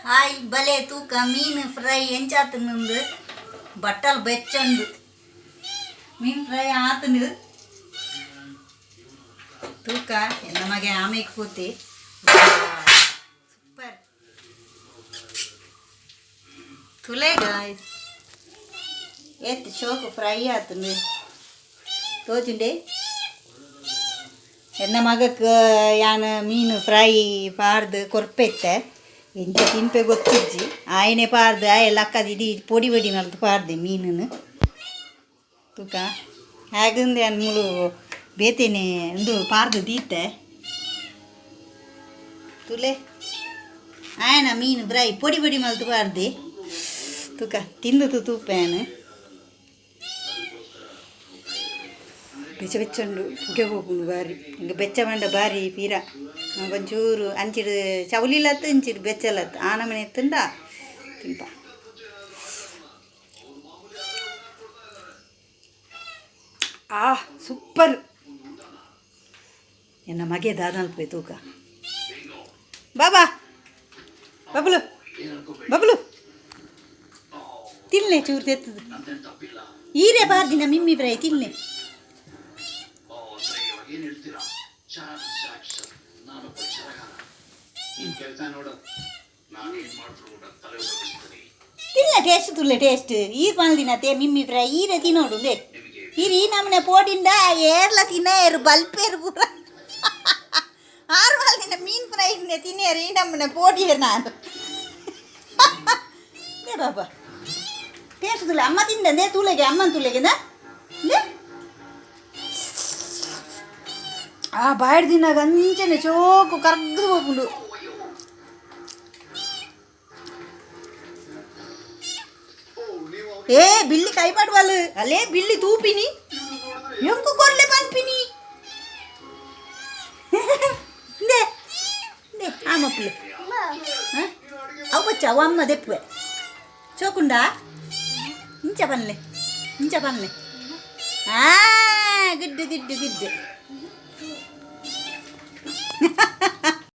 hi భలే తూక mean fry ఏం చేస్తుంది బట్టలు బెచ్చండు మీన్ ఫ్రై ఆతుంది ತೂಕ ನಮಗೆ ಆಮೇಲೆ ಕೂತಿ ಸೂಪರ್ ತುಲೆ ಗಾಯ್ಸ್ ಏತ್ ಶೋಕು ಫ್ರೈ ಆತಂದು ತೋಚುಂಡೆ ಎನ್ನ ಮಗಕ್ಕೆ ಯಾನು ಮೀನು ಫ್ರೈ ಪಾರ್ದು ಕೊರ್ಪೆತ್ತೆ ಎಂಚ ತಿನ್ಪೆ ಗೊತ್ತಿಜ್ಜಿ ಆಯನೆ ಪಾರ್ದು ಎಲ್ಲ ಅಕ್ಕದಿದ್ದು ಪೊಡಿ ಪೊಡಿ ಮಲ್ತು ಪಾರ್ದೆ ಮೀನನ್ನು ತೂಕ ಹೇಗಂದು ಏನು ಮುಳು ಬೇತೇನೆ ಒಂದು ಪಾರ್ದು ದೀತೆ ತುಲೆ ಆಯನ ಮೀನು ಫ್ರೈ ಪೊಡಿ ಪೊಡಿ ಮಲ್ತು ಪಾರ್ದೆ ತೂಕ ತಿಂದು ತೂಪೇನು ಬೆಚ್ಚ ಬೆಚ್ಚಂಡು ಉಗೆ ಹೋಗುಂಡು ಬಾರಿ ಹಿಂಗೆ ಬೆಚ್ಚ ಮಂಡ ಬಾರಿ ಪೀರ ಒಂಚೂರು ಅಂಚಿಡು ಚವಲಿಲತ್ತು ಇಂಚಿಡು ಬೆಚ್ಚಲತ್ತು ಆ ನಮನೆ ಎತ್ತಂಡ ತಿಂಪ ಸೂಪರ್ ಎನ್ನ ಮಗೆ ದಾದಲ್ಪೆ ತೂಕ ಬಾಬಾ ಬಬ್ಲು ಬಬ್ಲು ತಿನ್ಲೆ ಚೂರು ತೆತ್ತದು ಈರೇ ಬಾರ್ದಿನ ಮಿಮ್ಮಿ ಫ್ರೈ ತಿನ್ಲೆ ತಿನ್ನ ಟೇಸ್ಟ್ ತುಲ್ಲೆ ಟೇಸ್ಟ್ ಈರ್ ಬಂದಿನತೆ ಮಿಮ್ಮಿ ಫ್ರೈ ಈರೆ ತಿನ್ನೋಡು ದೇ ಈರು ಈ ನಮ್ಮನೆ ಪೋಟಿಂದ ಏರ್ಲ ತಿನ್ನೇರು ಬಲ್ಪೇರು ಪೂರ ಆರು ದಿನ ಮೀನು ಫ್ರೈ ತಿನ್ನೇರು ಈ ನಮ್ಮನೆ ಪೋಟಿಯರು ನಾನು ದೇ ಬಾಬಾ ಟೇಸ್ಟ್ ತುಲ್ಲೆ ಅಮ್ಮ ತಿಂದೆ ತುಲೆಗೆ ಅಮ್ಮನ ತುಲೆಗೆದ ಬಾಯ್ಡು ತಿನ್ನಾಗ ಅಂಚನೆ ಚೋಕು ಕರ್ಗದು ಹೋಗುಂಡು ಏ ಬಿಲ್ಲಿ ಕೈ ಪಡುವಲ್ ಅಲ್ಲೇ ಬಿಲ್ಲಿ ತೂಪಿನಿ ಎಂಕು ಕೊರ್ಲೆ ಪಂಪಿನಿ ದೇ ದೇ ಆಮಪ್ಲೆ ಅವು ಬಚ್ಚ ಅವು ಅಮ್ಮ ದೆಪ್ಪುವೆ ಚೋಕುಂಡ ಇಂಚ ಬನ್ಲೆ ಗುಡ್ಡು